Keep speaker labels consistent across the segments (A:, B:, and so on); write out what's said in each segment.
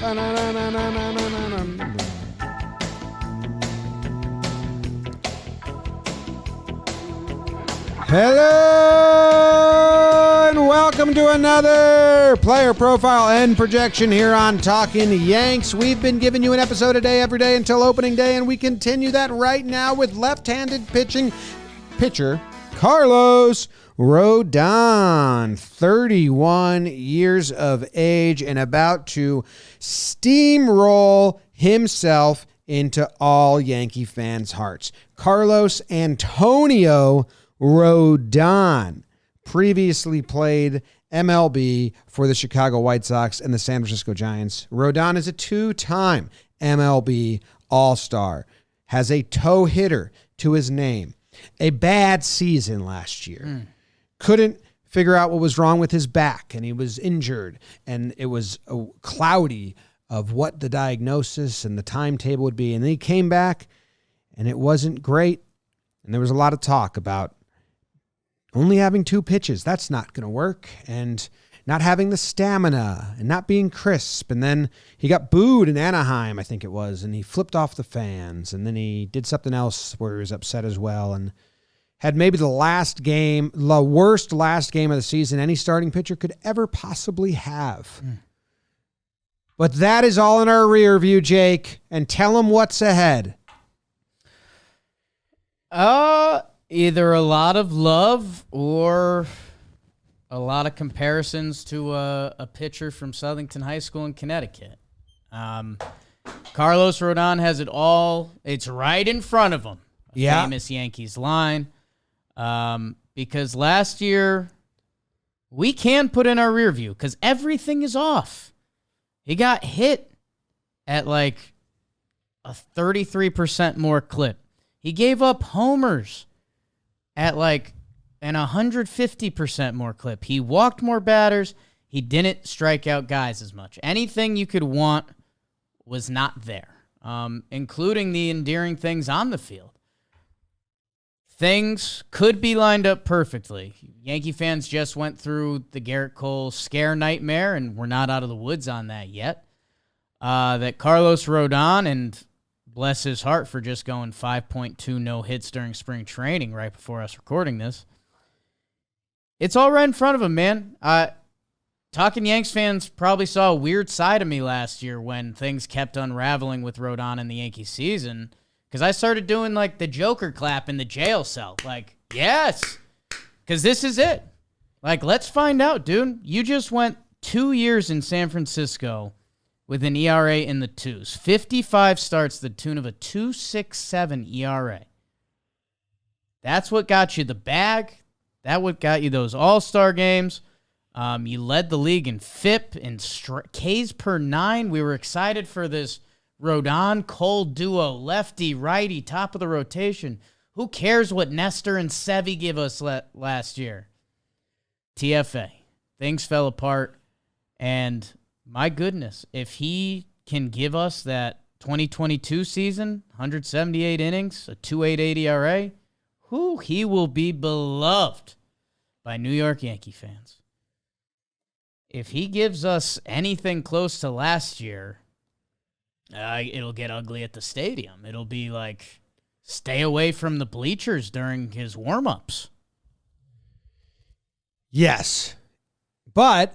A: Hello and welcome to another player profile and projection here on Talkin Yanks. We've been giving you an episode a day every day until opening day, and we continue that right now with left-handed pitcher Carlos Rodon, 31 years of age and about to steamroll himself into all Yankee fans' hearts. Carlos Antonio Rodon previously played MLB for the Chicago White Sox and the San Francisco Giants. Rodon is a two-time MLB All-Star, has a toe hitter to his name, a bad season last year. Couldn't figure out what was wrong with his back, and he was injured, and it was cloudy of what the diagnosis and the timetable would be. And then he came back, and it wasn't great, and there was a lot of talk about only having 2 pitches. That's not going to work, and not having the stamina, and not being crisp. And then he got booed in Anaheim, I think it was, and he flipped off the fans, and then he did something else where he was upset as well, and had maybe the worst last game of the season any starting pitcher could ever possibly have. But that is all in our rear view, Jake, and tell them what's ahead.
B: Either a lot of love or a lot of comparisons to a pitcher from Southington High School in Connecticut. Carlos Rodon has it all. It's right in front of him.
A: Yeah.
B: Famous Yankees line. Because last year, we can put in our rear view because everything is off. He got hit at like a 33% more clip. He gave up homers at like an 150% more clip. He walked more batters. He didn't strike out guys as much. Anything you could want was not there, including the endearing things on the field. Things could be lined up perfectly. Yankee fans just went through the Garrett Cole scare nightmare, and we're not out of the woods on that yet. That Carlos Rodon, and bless his heart for just going 5.2 no hits during spring training right before us recording this. It's all right in front of him, man. Talkin Yanks fans probably saw a weird side of me last year when things kept unraveling with Rodon in the Yankee season. Because I started doing, like, the Joker clap in the jail cell. Like, yes, because this is it. Like, let's find out, dude. You just went 2 years in San Francisco with an ERA in the 2s. 55 starts, the tune of a 2.67 ERA. That's what got you the bag. That what got you those all-star games. You led the league in FIP and Ks per 9. We were excited for this Rodon Cole duo, lefty, righty, top of the rotation. Who cares what Nestor and Sevy give us last year? TFA. Things fell apart. And my goodness, if he can give us that 2022 season, 178 innings, a 2.88 ERA, he will be beloved by New York Yankee fans. If he gives us anything close to last year, it'll get ugly at the stadium. It'll be like, stay away from the bleachers during his warm-ups.
A: Yes, but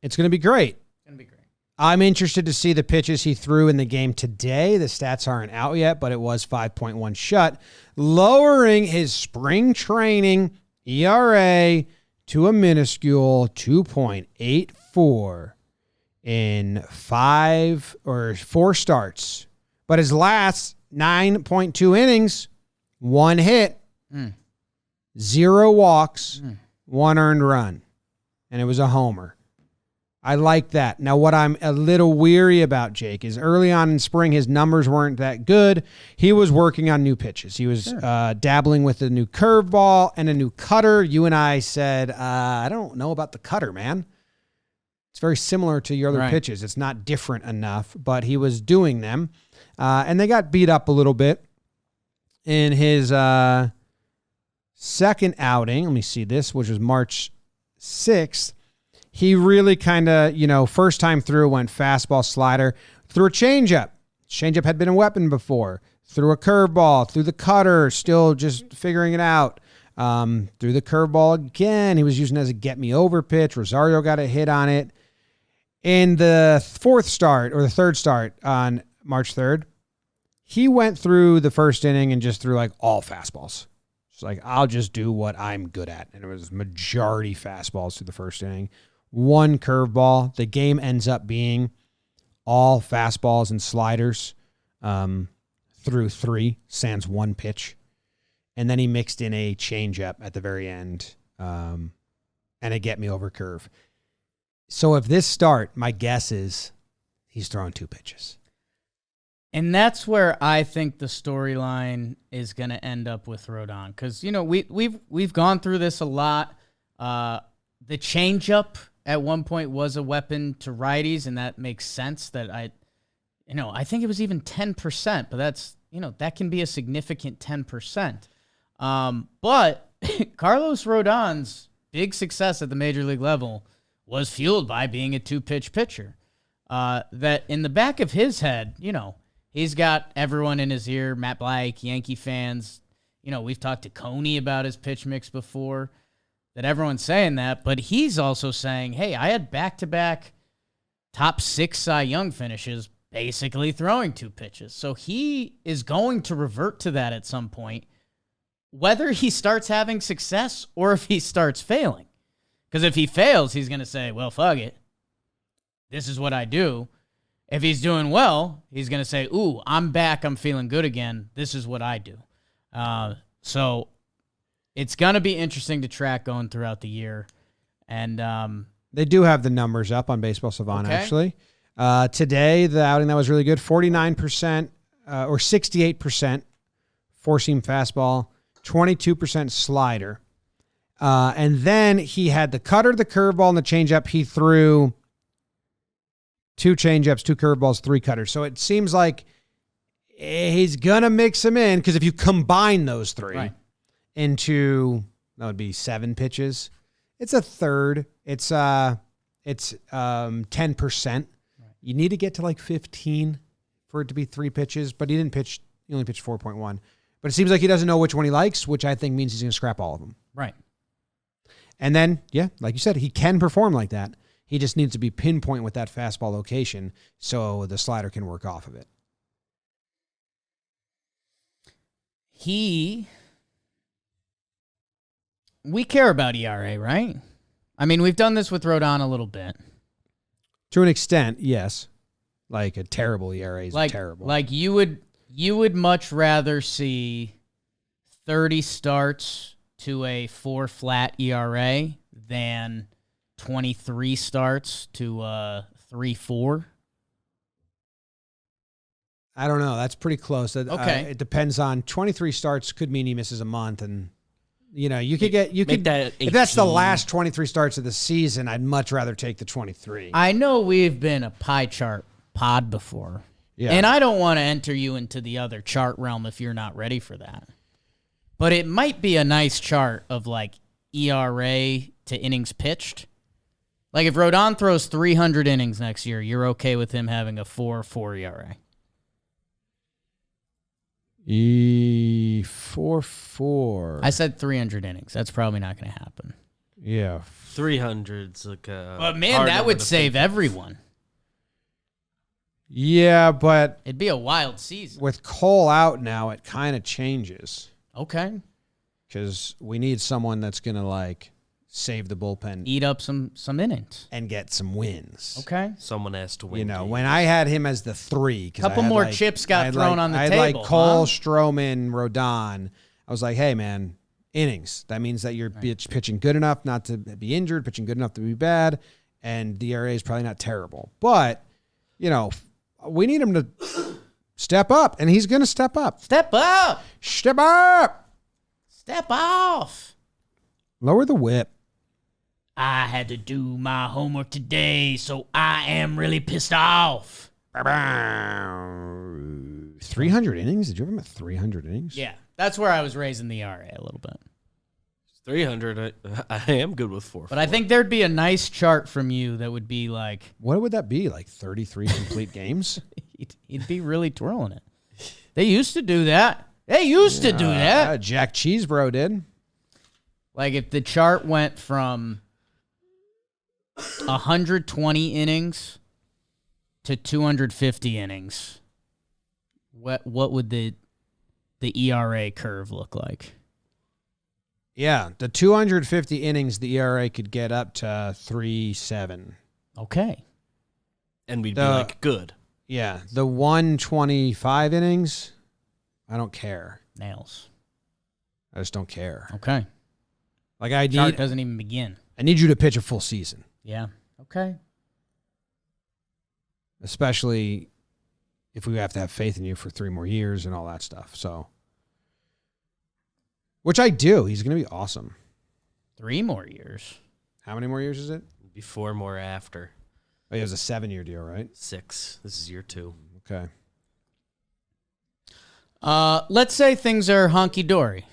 A: it's going to be great.
B: It's going to be great.
A: I'm interested to see the pitches he threw in the game today. The stats aren't out yet, but it was 5.1 shut, lowering his spring training ERA to a minuscule 2.84. in 4 starts. But his last 9.2 innings, 1 hit, 0 walks, 1 earned run. And it was a homer. I like that. Now, what I'm a little weary about, Jake, is early on in spring, his numbers weren't that good. He was working on new pitches. He was dabbling with a new curveball and a new cutter. You and I said, I don't know about the cutter, man. It's very similar to your other pitches. It's not different enough, but he was doing them. And they got beat up a little bit in his second outing. Let me see this, which was March 6th. he really kind of, first time through went fastball, slider, threw a changeup. Changeup had been a weapon before. Threw a curveball, threw the cutter, still just figuring it out. Threw the curveball again. He was using it as a get-me-over pitch. Rosario got a hit on it. In the third start on March 3rd, he went through the first inning and just threw like all fastballs. It's like, I'll just do what I'm good at. And it was majority fastballs through the first inning. One curveball. The game ends up being all fastballs and sliders through 3, sans one pitch. And then he mixed in a changeup at the very end and a get-me-over curve. So if this start, my guess is he's throwing 2 pitches.
B: And that's where I think the storyline is going to end up with Rodon, because we've gone through this a lot. The changeup at one point was a weapon to righties, and that makes sense. That I think it was even 10%, but that's that can be a significant 10%. But Carlos Rodon's big success at the major league level was fueled by being a 2-pitch pitcher. That in the back of his head, he's got everyone in his ear, Matt Blake, Yankee fans. We've talked to Coney about his pitch mix before, that everyone's saying that, but he's also saying, hey, I had back-to-back top 6 Cy Young finishes basically throwing 2 pitches. So he is going to revert to that at some point, whether he starts having success or if he starts failing. Because if he fails, he's going to say, well, fuck it. This is what I do. If he's doing well, he's going to say, ooh, I'm back. I'm feeling good again. This is what I do. So it's going to be interesting to track going throughout the year. And
A: they do have the numbers up on Baseball Savant,
B: okay.
A: Actually. Today, the outing that was really good, 49% or 68% four-seam fastball, 22% slider. And then he had the cutter, the curveball, and the changeup. He threw 2 changeups, 2 curveballs, 3 cutters. So it seems like he's going to mix them in, because if you combine those 3 into, that would be 7 pitches. It's a third. It's 10%. You need to get to like 15 for it to be 3 pitches, but he only pitched 4.1. But it seems like he doesn't know which one he likes, which I think means he's going to scrap all of them.
B: Right.
A: And then, like you said, he can perform like that. He just needs to be pinpoint with that fastball location so the slider can work off of it.
B: We care about ERA, right? I mean, we've done this with Rodon a little bit.
A: To an extent, yes. Like a terrible ERA is terrible.
B: Like you would much rather see 30 starts to a 4 flat ERA than 23 starts to 3.4.
A: I don't know. That's pretty close.
B: Okay.
A: It depends on 23 starts could mean he misses a month, and if that's the last 23 starts of the season, I'd much rather take the 23.
B: I know we've been a pie chart pod before.
A: Yeah.
B: And I don't want to enter you into the other chart realm if you're not ready for that. But it might be a nice chart of like ERA to innings pitched. Like if Rodon throws 300 innings next year, you're okay with him having a 4.4 ERA?
A: 4.4.
B: I said 300 innings. That's probably not going to happen.
A: Yeah.
C: 300's like a...
B: But man, that would save everyone.
A: Yeah, but...
B: It'd be a wild season.
A: With Cole out now, it kind of changes.
B: Okay.
A: Because we need someone that's going to, like, save the bullpen.
B: Eat up some innings.
A: And get some wins.
B: Okay.
C: Someone has to win.
A: When I had him as the 3...
B: Couple more chips got thrown on the table.
A: I had, like, Cole, Stroman, Rodon. I was like, hey, man, innings. That means that you're pitching good enough not to be injured, pitching good enough to be bad, and the ERA is probably not terrible. But, we need him to step up, and he's going to step up.
B: Step up.
A: Step up.
B: Step off.
A: Lower the whip.
B: I had to do my homework today, so I am really pissed off.
A: 300 innings? Did you have him at 300 innings?
B: Yeah, that's where I was raising the ERA a little bit.
C: 300, I am good with 4.
B: But I think there'd be a nice chart from you that would be like...
A: What would that be, like 33 complete games?
B: He'd be really twirling it. They used to do that.
A: Jack Cheesebro did.
B: Like if the chart went from 120 innings to 250 innings, what would the ERA curve look like?
A: Yeah, the 250 innings, the ERA could get up to 3.7.
B: Okay.
C: And we'd be like, good.
A: Yeah, the 125 innings, I don't care.
B: Nails.
A: I just don't care.
B: Okay.
A: Like
B: Chart doesn't even begin.
A: I need you to pitch a full season.
B: Yeah. Okay.
A: Especially if we have to have faith in you for 3 more years and all that stuff. So, which I do. He's going to be awesome.
B: 3 more years.
A: How many more years is it?
C: Be 4 more after.
A: Oh, he has a 7-year deal, right?
C: 6. This is year 2.
A: Okay.
B: Let's say things are honky-dory.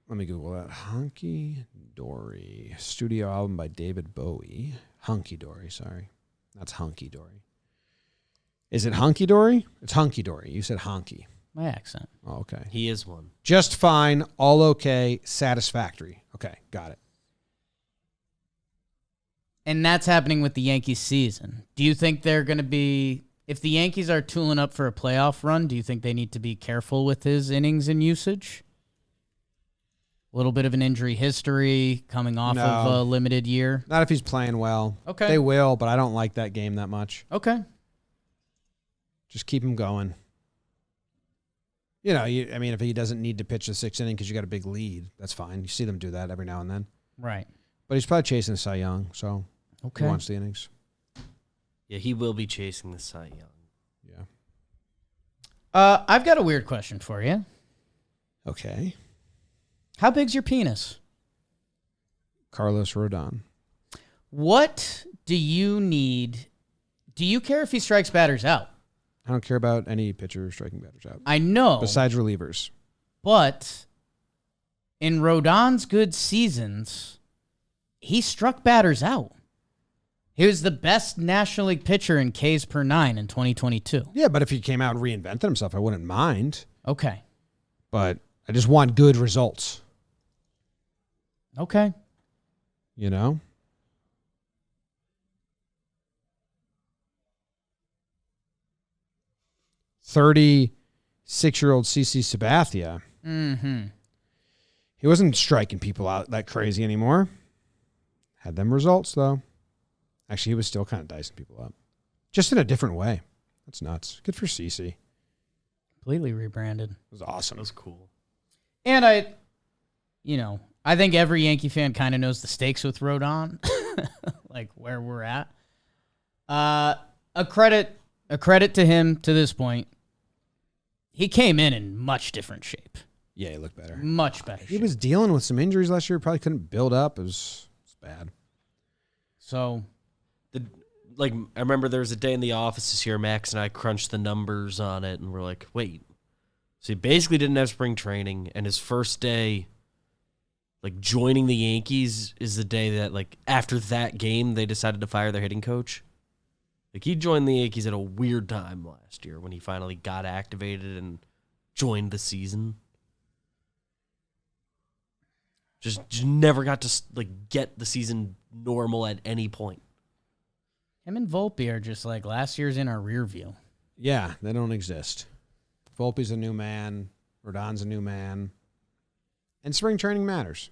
A: Let me Google that. Hunky Dory. Studio album by David Bowie. Hunky Dory, sorry. That's Hunky Dory. Is it Hunky Dory? It's Hunky Dory. You said honky.
B: My accent.
A: Oh, okay.
C: He is one.
A: Just fine. All okay. Satisfactory. Okay, got it.
B: And that's happening with the Yankees season. Do you think they're going to be... If the Yankees are tooling up for a playoff run, do you think they need to be careful with his innings and usage? A little bit of an injury history coming off of a limited year.
A: Not if he's playing well.
B: Okay.
A: They will, but I don't like that game that much.
B: Okay.
A: Just keep him going. You know, if he doesn't need to pitch the 6th inning because you got a big lead, that's fine. You see them do that every now and then.
B: Right.
A: But he's probably chasing Cy Young, so
B: okay.
A: He wants the innings.
C: Yeah, he will be chasing the Cy Young.
A: Yeah.
B: I've got a weird question for you.
A: Okay.
B: How big's your penis?
A: Carlos Rodon.
B: What do you need? Do you care if he strikes batters out?
A: I don't care about any pitcher striking batters out.
B: I know.
A: Besides relievers.
B: But in Rodon's good seasons, he struck batters out. He was the best National League pitcher in Ks per 9 in 2022.
A: Yeah, but if he came out and reinvented himself, I wouldn't mind.
B: Okay.
A: But I just want good results.
B: Okay.
A: You know? "36-year-old CC Sabathia."
B: Mm-hmm.
A: He wasn't striking people out that crazy anymore. Had them results, though. Actually, he was still kind of dicing people up. Just in a different way. That's nuts. Good for CC.
B: Completely rebranded.
A: It was awesome.
C: That was cool.
B: And I think every Yankee fan kind of knows the stakes with Rodon, like where we're at. A credit to him to this point. He came in much different shape.
A: Yeah, he looked better.
B: Much better.
A: He was dealing with some injuries last year. Probably couldn't build up. It was bad.
B: So,
C: I remember there was a day in the office this year, Max and I crunched the numbers on it, and we're like, wait. So he basically didn't have spring training, and his first day, joining the Yankees is the day that, after that game, they decided to fire their hitting coach. He joined the Yankees at a weird time last year when he finally got activated and joined the season. Just never got to get the season normal at any point.
B: him and Volpe are just like last year's in our rear view.
A: Yeah, they don't exist. Volpe's a new man. Rodon's a new man. And spring training matters.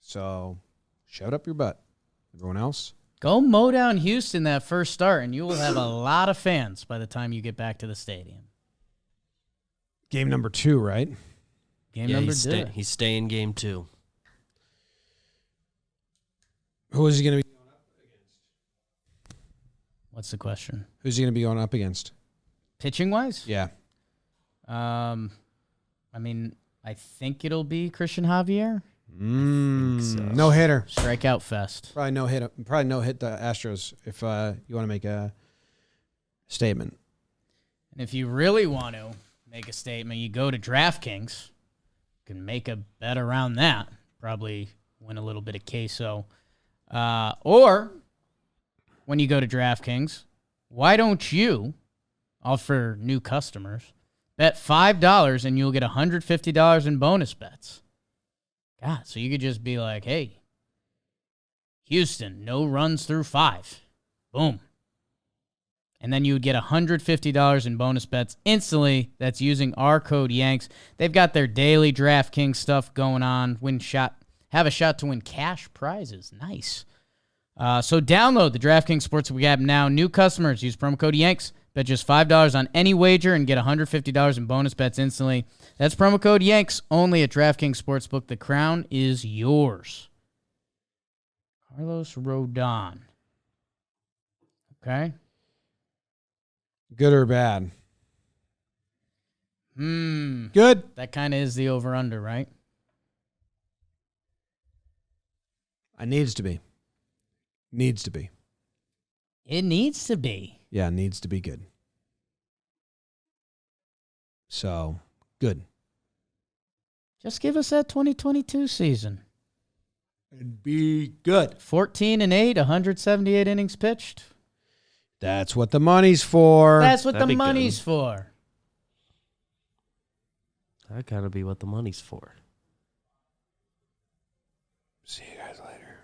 A: So, shut up your butt. Everyone else?
B: Go mow down Houston that first start, and you will have a lot of fans by the time you get back to the stadium.
A: Game number 2, right?
B: Game number 2.
C: He's staying game 2.
A: Who is he going to be going up against?
B: What's the question?
A: Who's he going to be going up against?
B: Pitching-wise?
A: Yeah.
B: I mean, I think it'll be Christian Javier.
C: So.
A: No hitter.
B: Strikeout fest.
A: Probably no hit the Astros if you want to make a statement.
B: And if you really want to make a statement, you go to DraftKings. You can make a bet around that. probably win a little bit of queso. Or when you go to DraftKings, why don't you, all for new customers, bet $5 and you'll get $150 in bonus bets. God, so you could just be like, hey, Houston, no runs through 5. Boom. And then you would get $150 in bonus bets instantly. That's using our code Yanks. They've got their daily DraftKings stuff going on. Have a shot to win cash prizes. Nice. So download the DraftKings Sportsbook app now. New customers use promo code Yanks. Bet just $5 on any wager and get $150 in bonus bets instantly. That's promo code Yanks only at DraftKings Sportsbook. The crown is yours. Carlos Rodon. Okay.
A: Good or bad? Good.
B: That kind of is the over-under, right?
A: It needs to be. Needs to be.
B: It needs to be.
A: Yeah, needs to be good. So, good.
B: Just give us that 2022 season.
A: It'd be good.
B: 14-8, 178 innings pitched.
A: That's what the money's for.
B: That's what
C: That'd
B: the
C: be
B: money's
C: good.
B: for.
C: That gotta be what the money's for.
A: See you guys later.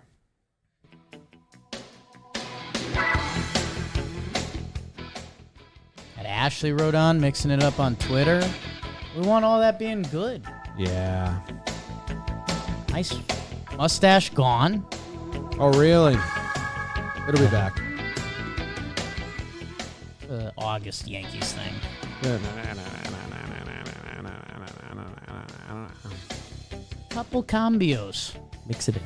B: At Ashley Rodon mixing it up on Twitter. We want all that being good.
A: Yeah.
B: Nice mustache gone.
A: Oh, really? It'll be back.
B: August Yankees thing. Couple cambios.
C: Mix it in.